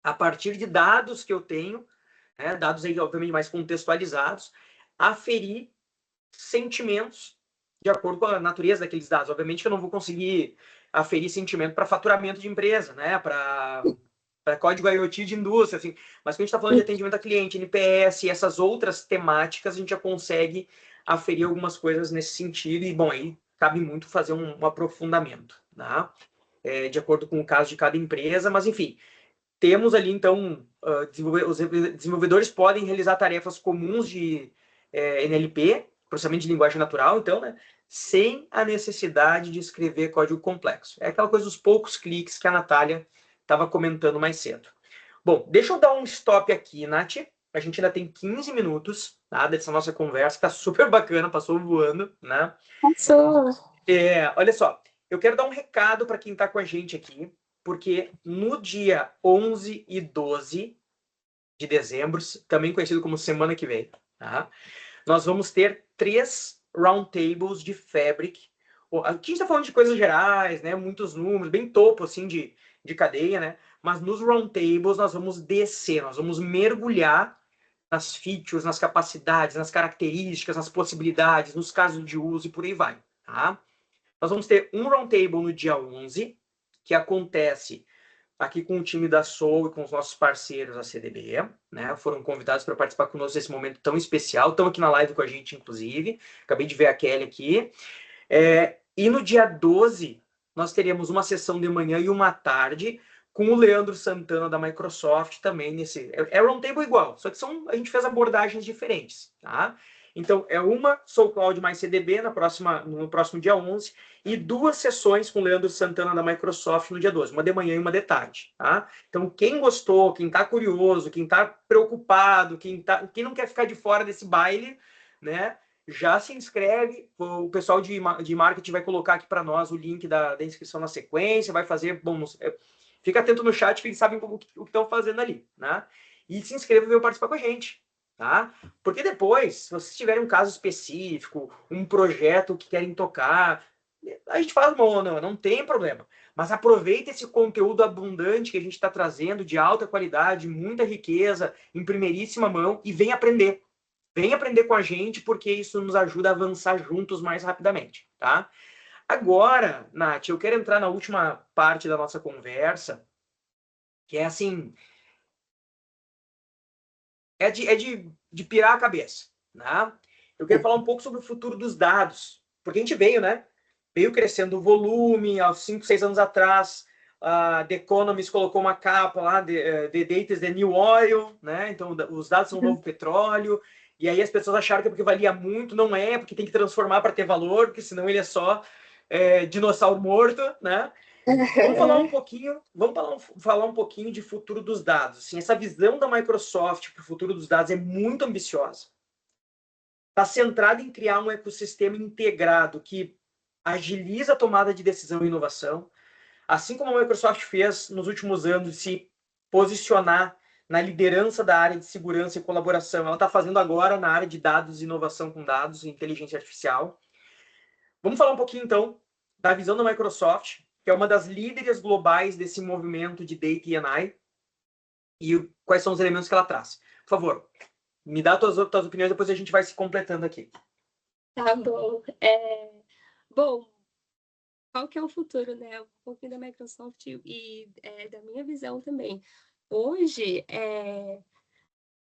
a partir de dados que eu tenho, né? Dados aí obviamente mais contextualizados, aferir sentimentos de acordo com a natureza daqueles dados. Obviamente que eu não vou conseguir aferir sentimento para faturamento de empresa, né? Para para código IoT de indústria, assim. Mas quando a gente está falando de atendimento a cliente, NPS e essas outras temáticas, a gente já consegue aferir algumas coisas nesse sentido. E, bom, aí cabe muito fazer um aprofundamento, tá? De acordo com o caso de cada empresa. Mas, enfim, temos ali, então, os desenvolvedores podem realizar tarefas comuns de NLP, processamento de linguagem natural, então, né, sem a necessidade de escrever código complexo. É aquela coisa dos poucos cliques que a Natália estava comentando mais cedo. Bom, deixa eu dar um stop aqui, Nath. A gente ainda tem 15 minutos, tá, dessa nossa conversa, que tá super bacana, passou voando, né? Passou. Olha só, eu quero dar um recado para quem está com a gente aqui, porque no dia 11 e 12 de dezembro, também conhecido como semana que vem, tá? Nós vamos ter 3 roundtables de Fabric. Aqui a gente está falando de coisas gerais, né? Muitos números, bem topo assim de cadeia, né? Mas nos roundtables nós vamos descer, nós vamos mergulhar nas features, nas capacidades, nas características, nas possibilidades, nos casos de uso e por aí vai, tá? Nós vamos ter um roundtable no dia 11, que acontece aqui com o time da Soul e com os nossos parceiros da CDB, né? Foram convidados para participar conosco nesse momento tão especial. Estão aqui na live com a gente, inclusive. Acabei de ver a Kelly aqui. E no dia 12, nós teremos uma sessão de manhã e uma tarde com o Leandro Santana da Microsoft também nesse. É roundtable igual, só que a gente fez abordagens diferentes, tá? Então, é uma Soul Cloud mais CDB no próximo dia 11 e 2 sessões com o Leandro Santana da Microsoft no dia 12, uma de manhã e uma de tarde, tá? Então, quem gostou, quem está curioso, quem está preocupado, quem não quer ficar de fora desse baile, né? Já se inscreve, o pessoal de marketing vai colocar aqui para nós o link da inscrição na sequência, vai fazer, bom, fica atento no chat que eles sabem o que estão fazendo ali, né? E se inscreva e venha participar com a gente, tá? Porque depois, se vocês tiverem um caso específico, um projeto que querem tocar, a gente faz não tem problema. Mas aproveita esse conteúdo abundante que a gente está trazendo, de alta qualidade, muita riqueza, em primeiríssima mão, e vem aprender. Vem aprender com a gente, porque isso nos ajuda a avançar juntos mais rapidamente, tá? Agora, Nath, eu quero entrar na última parte da nossa conversa, que é assim, de pirar a cabeça, né? Eu quero falar um pouco sobre o futuro dos dados, porque a gente veio, né? Veio crescendo o volume, há 5, 6 anos atrás, a The Economist colocou uma capa lá, The Data is the New Oil, né? Então, os dados são o novo petróleo, e aí as pessoas acharam que é porque valia muito, não é, porque tem que transformar para ter valor, porque senão ele é só dinossauro morto, né? Vamos falar um pouquinho de futuro dos dados. Assim, essa visão da Microsoft para o futuro dos dados é muito ambiciosa. Está centrada em criar um ecossistema integrado que agiliza a tomada de decisão e inovação, assim como a Microsoft fez nos últimos anos, de se posicionar na liderança da área de segurança e colaboração. Ela está fazendo agora na área de dados, inovação com dados e inteligência artificial. Vamos falar um pouquinho, então, da visão da Microsoft, que é uma das líderes globais desse movimento de Data e AI, e quais são os elementos que ela traz. Por favor, me dá tuas opiniões, depois a gente vai se completando aqui. Tá bom. Bom, qual que é o futuro, né? Um pouquinho da Microsoft e da minha visão também. Hoje,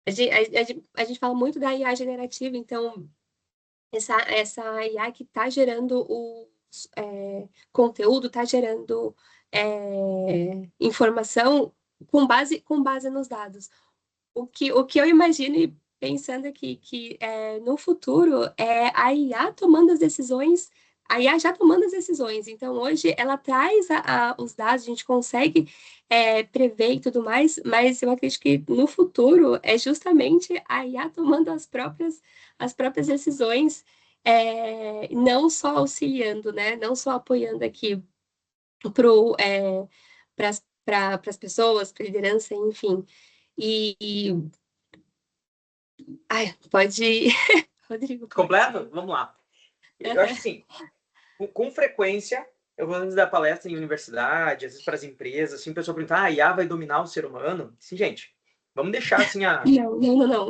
a gente fala muito da IA generativa, então essa IA que está gerando o conteúdo, está gerando informação com base nos dados. O que eu imagino e pensando aqui que no futuro é a IA tomando as decisões, a IA já tomando as decisões. Então, hoje ela traz os dados, a gente consegue prever e tudo mais, mas eu acredito que no futuro é justamente a IA tomando as próprias decisões, não só auxiliando, né? Não só apoiando aqui para as pessoas, para a liderança, enfim. E ai, pode ir. Rodrigo, pode Completo? ir. Vamos lá. Eu acho que sim. Com frequência, eu vou antes dar palestra em universidade, às vezes para as empresas, assim, o pessoal pergunta, a IA vai dominar o ser humano? Sim, gente, vamos deixar assim Não.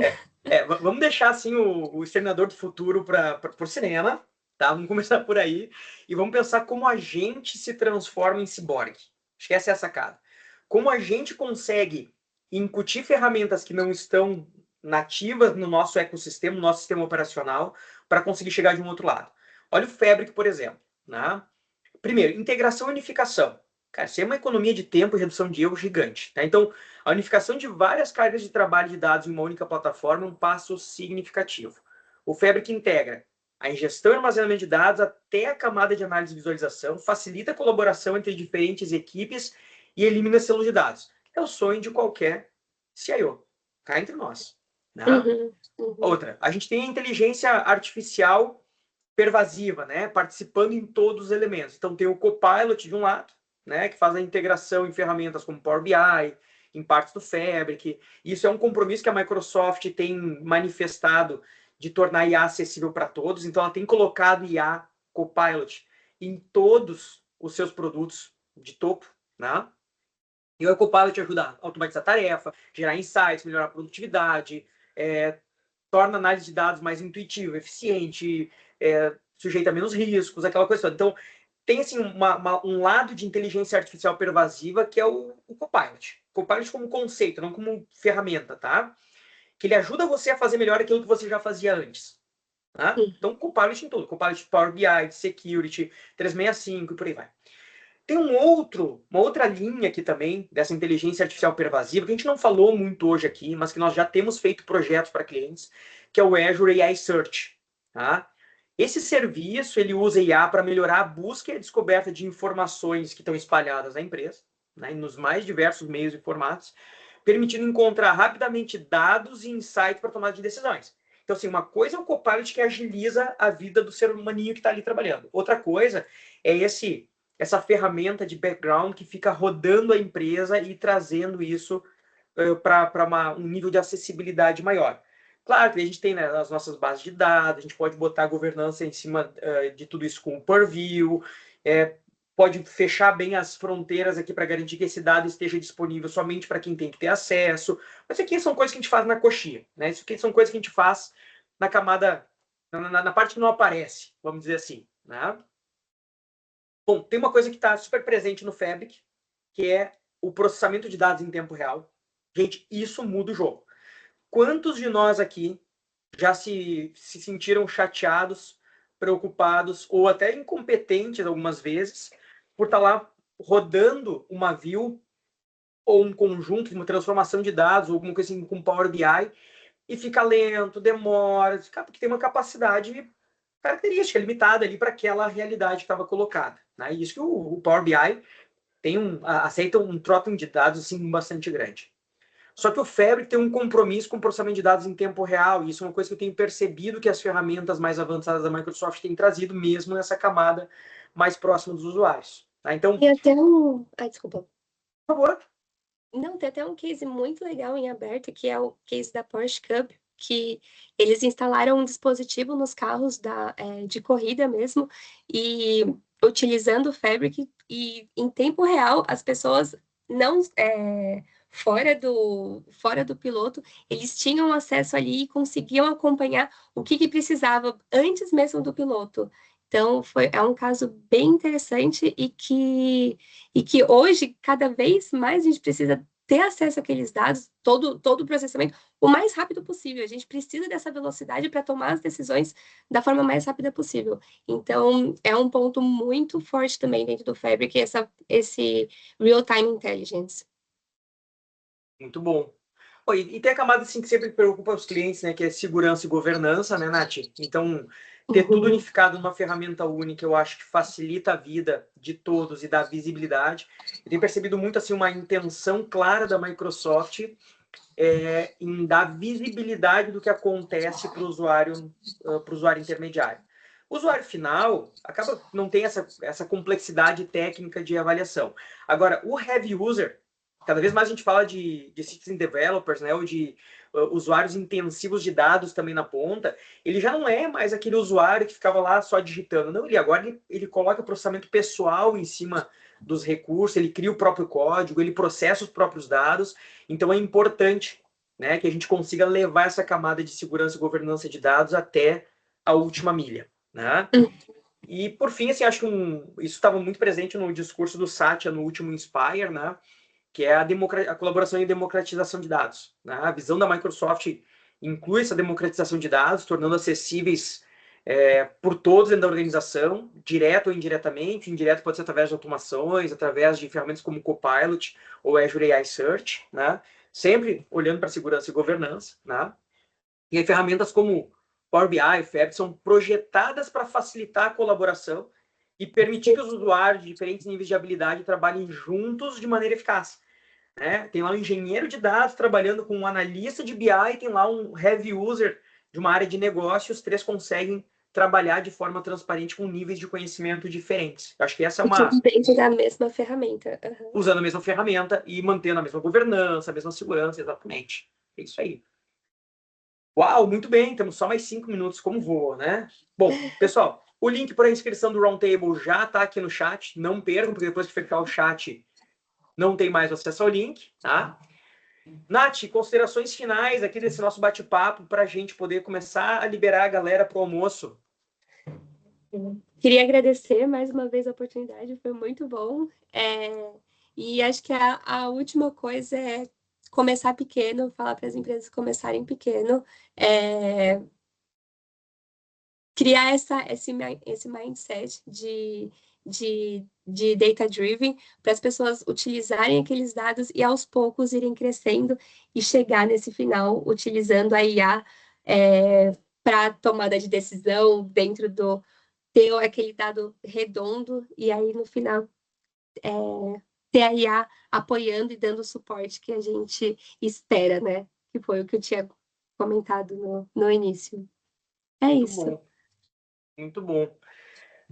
vamos deixar assim o Exterminador do Futuro para o cinema, tá? Vamos começar por aí e vamos pensar como a gente se transforma em ciborgue. Acho que essa é a sacada. como a gente consegue incutir ferramentas que não estão nativas no nosso ecossistema, no nosso sistema operacional, para conseguir chegar de um outro lado. Olha o Fabric, por exemplo. Né? Primeiro, integração e unificação. Cara, isso é uma economia de tempo e redução de erros gigante. Tá? Então, a unificação de várias cargas de trabalho de dados em uma única plataforma é um passo significativo. O Fabric integra a ingestão e armazenamento de dados até a camada de análise e visualização, facilita a colaboração entre diferentes equipes e elimina selos de dados. É o sonho de qualquer CIO, cá entre nós. Né? Outra, a gente tem a inteligência artificial pervasiva, né? Participando em todos os elementos. Então tem o Copilot de um lado, né? Que faz a integração em ferramentas como Power BI, em partes do Fabric. Isso é um compromisso que a Microsoft tem manifestado de tornar IA acessível para todos. Então ela tem colocado IA Copilot em todos os seus produtos de topo, né? E o Copilot ajuda a automatizar a tarefa, gerar insights, melhorar a produtividade, torna a análise de dados mais intuitiva, eficiente, sujeita a menos riscos, aquela coisa toda. Então, tem assim, um lado de inteligência artificial pervasiva que é o Copilot. Copilot como conceito, não como ferramenta, tá? Que ele ajuda você a fazer melhor aquilo que você já fazia antes. Tá? Então, Copilot em tudo. Copilot Power BI, Security, 365 e por aí vai. Tem uma outra linha aqui também, dessa inteligência artificial pervasiva, que a gente não falou muito hoje aqui, mas que nós já temos feito projetos para clientes, que é o Azure AI Search. Tá? Esse serviço, ele usa IA para melhorar a busca e a descoberta de informações que estão espalhadas na empresa, né, nos mais diversos meios e formatos, permitindo encontrar rapidamente dados e insights para tomada de decisões. Então, assim, uma coisa é o Copilot que agiliza a vida do ser humaninho que está ali trabalhando. Outra coisa é essa ferramenta de background que fica rodando a empresa e trazendo isso para um nível de acessibilidade maior. Claro que a gente tem, né, as nossas bases de dados, a gente pode botar a governança em cima de tudo isso com o Purview, pode fechar bem as fronteiras aqui para garantir que esse dado esteja disponível somente para quem tem que ter acesso. Mas aqui são coisas que a gente faz na coxinha, né? Isso aqui são coisas que a gente faz na camada, na parte que não aparece, vamos dizer assim, né? Bom, tem uma coisa que está super presente no Fabric, que é o processamento de dados em tempo real. Gente, isso muda o jogo. Quantos de nós aqui já se sentiram chateados, preocupados ou até incompetentes algumas vezes por estar lá rodando uma view ou um conjunto, uma transformação de dados ou alguma coisa assim com Power BI e fica lento, demora, porque tem uma capacidade característica limitada ali para aquela realidade que estava colocada. Né? E isso que o Power BI aceita um trotting de dados assim, bastante grande. Só que o Fabric tem um compromisso com o processamento de dados em tempo real, e isso é uma coisa que eu tenho percebido que as ferramentas mais avançadas da Microsoft têm trazido mesmo nessa camada mais próxima dos usuários. Tá? Então, E até um... Ai, desculpa. por favor. Não, tem até um case muito legal em aberto, que é o case da Porsche Cup, que eles instalaram um dispositivo nos carros de corrida mesmo, e utilizando o Fabric, e em tempo real, as pessoas não fora do piloto, eles tinham acesso ali e conseguiam acompanhar o que precisava antes mesmo do piloto. Então, é um caso bem interessante e que hoje, cada vez mais, a gente precisa ter acesso àqueles dados, todo o processamento, o mais rápido possível. A gente precisa dessa velocidade para tomar as decisões da forma mais rápida possível. Então, é um ponto muito forte também dentro do Fabric, esse Real-Time Intelligence. Muito bom. E tem a camada assim, que sempre preocupa os clientes, né, que é segurança e governança, né, Nath? Então, ter tudo unificado numa ferramenta única, eu acho que facilita a vida de todos e dá visibilidade. Eu tenho percebido muito assim uma intenção clara da Microsoft em dar visibilidade do que acontece para o usuário intermediário. O usuário final acaba não tem essa complexidade técnica de avaliação. Agora, o heavy user, cada vez mais a gente fala de citizen developers, né, ou de usuários intensivos de dados também na ponta, ele já não é mais aquele usuário que ficava lá só digitando. Não, ele coloca processamento pessoal em cima dos recursos, ele cria o próprio código, ele processa os próprios dados. Então é importante, né, que a gente consiga levar essa camada de segurança e governança de dados até a última milha. Né? E por fim, assim, acho que isso estava muito presente no discurso do Satya no último Inspire, né? que é a colaboração e democratização de dados, né? A visão da Microsoft inclui essa democratização de dados, tornando acessíveis por todos dentro da organização, direto ou indiretamente. Indireto pode ser através de automações, através de ferramentas como Copilot ou Azure AI Search, né? Sempre olhando para segurança e governança, né? E aí, ferramentas como Power BI, Fab são projetadas para facilitar a colaboração e permitir que os usuários de diferentes níveis de habilidade trabalhem juntos de maneira eficaz, né? Tem lá um engenheiro de dados trabalhando com um analista de BI, tem lá um heavy user de uma área de negócio, os três conseguem trabalhar de forma transparente com níveis de conhecimento diferentes. Acho que essa é uma... Dentro da mesma ferramenta. Uhum. Usando a mesma ferramenta e mantendo a mesma governança, a mesma segurança, exatamente. É isso aí. Uau, muito bem, temos só mais 5 minutos, como voa, né? Bom, pessoal, o link para a inscrição do Roundtable já está aqui no chat, não percam, porque depois que fechar o chat, não tem mais acesso ao link, tá? Nath, considerações finais aqui desse nosso bate-papo para a gente poder começar a liberar a galera para o almoço. Queria agradecer mais uma vez a oportunidade, foi muito bom. E acho que a última coisa é começar pequeno, falar para as empresas começarem pequeno, criar esse mindset de data-driven para as pessoas utilizarem aqueles dados e aos poucos irem crescendo e chegar nesse final utilizando a IA para tomada de decisão dentro do ter aquele dado redondo e aí no final ter a IA apoiando e dando o suporte que a gente espera, né? Que foi o que eu tinha comentado no início. É Muito isso. bom. Muito bom.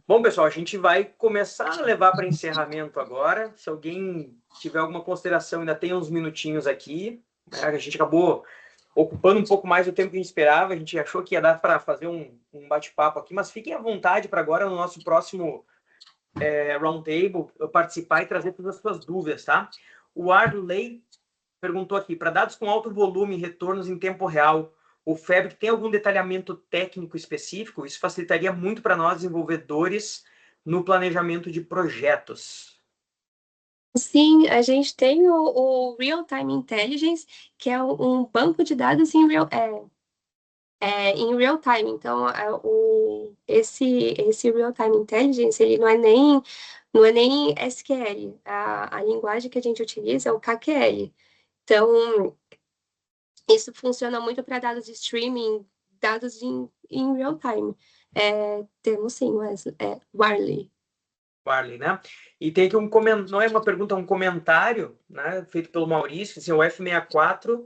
Bom, pessoal, a gente vai começar a levar para encerramento agora. Se alguém tiver alguma consideração, ainda tem uns minutinhos aqui. Né? A gente acabou ocupando um pouco mais do tempo que a gente esperava. A gente achou que ia dar para fazer um bate-papo aqui, mas fiquem à vontade para agora, no nosso próximo Roundtable, participar e trazer todas as suas dúvidas, tá? O Arley perguntou aqui, para dados com alto volume e retornos em tempo real, o Fabric tem algum detalhamento técnico específico? Isso facilitaria muito para nós, desenvolvedores, no planejamento de projetos. Sim, a gente tem o Real-Time Intelligence, que é um banco de dados em real time. Então, esse Real-Time Intelligence, ele não é nem SQL. A linguagem que a gente utiliza é o KQL. Então, isso funciona muito para dados de streaming, dados em real time. Temos sim, mas Warley. Warley, né? E tem aqui não é uma pergunta, é um comentário, né, feito pelo Maurício, assim, o F64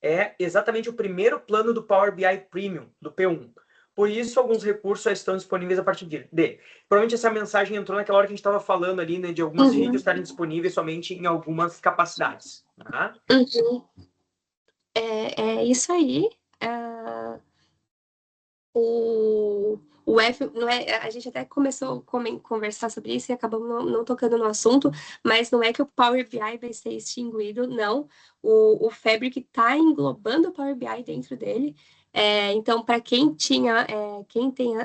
é exatamente o primeiro plano do Power BI Premium, do P1. Por isso, alguns recursos já estão disponíveis a partir dele. Provavelmente essa mensagem entrou naquela hora que a gente estava falando ali, né, de algumas vídeos estarem disponíveis somente em algumas capacidades. Tá? É isso aí. O F, não é, a gente até começou a conversar sobre isso e acabamos não tocando no assunto, mas não é que o Power BI vai ser extinguido, não. O Fabric está englobando o Power BI dentro dele. Então, para quem tem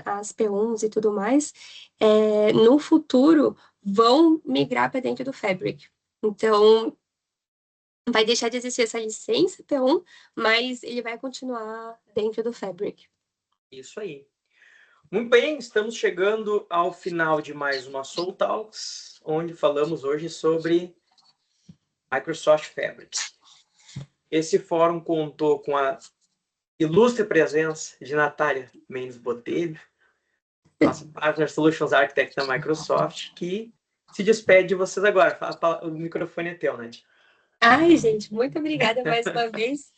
as P1s e tudo mais, no futuro vão migrar para dentro do Fabric. Então, vai deixar de existir essa licença P1, mas ele vai continuar dentro do Fabric. Isso aí. Muito bem, estamos chegando ao final de mais uma Soul Talks, onde falamos hoje sobre Microsoft Fabric. Esse fórum contou com a ilustre presença de Natália Mendes Botelho, nossa Partner Solutions Architect da Microsoft, que se despede de vocês agora. O microfone é teu, Nath. Ai, gente, muito obrigada mais uma vez.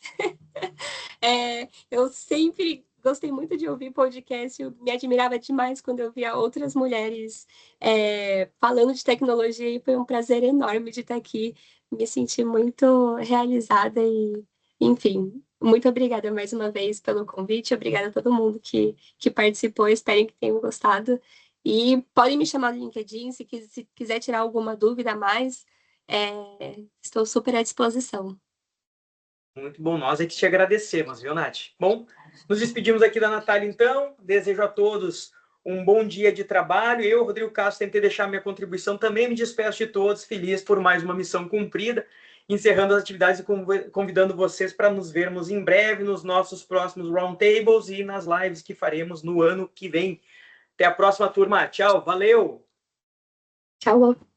Eu sempre gostei muito de ouvir podcast, eu me admirava demais quando eu via outras mulheres falando de tecnologia e foi um prazer enorme de estar aqui, me senti muito realizada e, enfim, muito obrigada mais uma vez pelo convite, obrigada a todo mundo que participou, espero que tenham gostado e podem me chamar no LinkedIn se quiser tirar alguma dúvida a mais, estou super à disposição. Muito bom, nós é que te agradecemos, viu, Nath? Bom, nos despedimos aqui da Natália, então. Desejo a todos um bom dia de trabalho. Eu, Rodrigo Castro, tentei deixar minha contribuição. Também me despeço de todos, feliz por mais uma missão cumprida. encerrando as atividades e convidando vocês para nos vermos em breve nos nossos próximos roundtables e nas lives que faremos no ano que vem. Até a próxima, turma. Tchau, valeu! Tchau.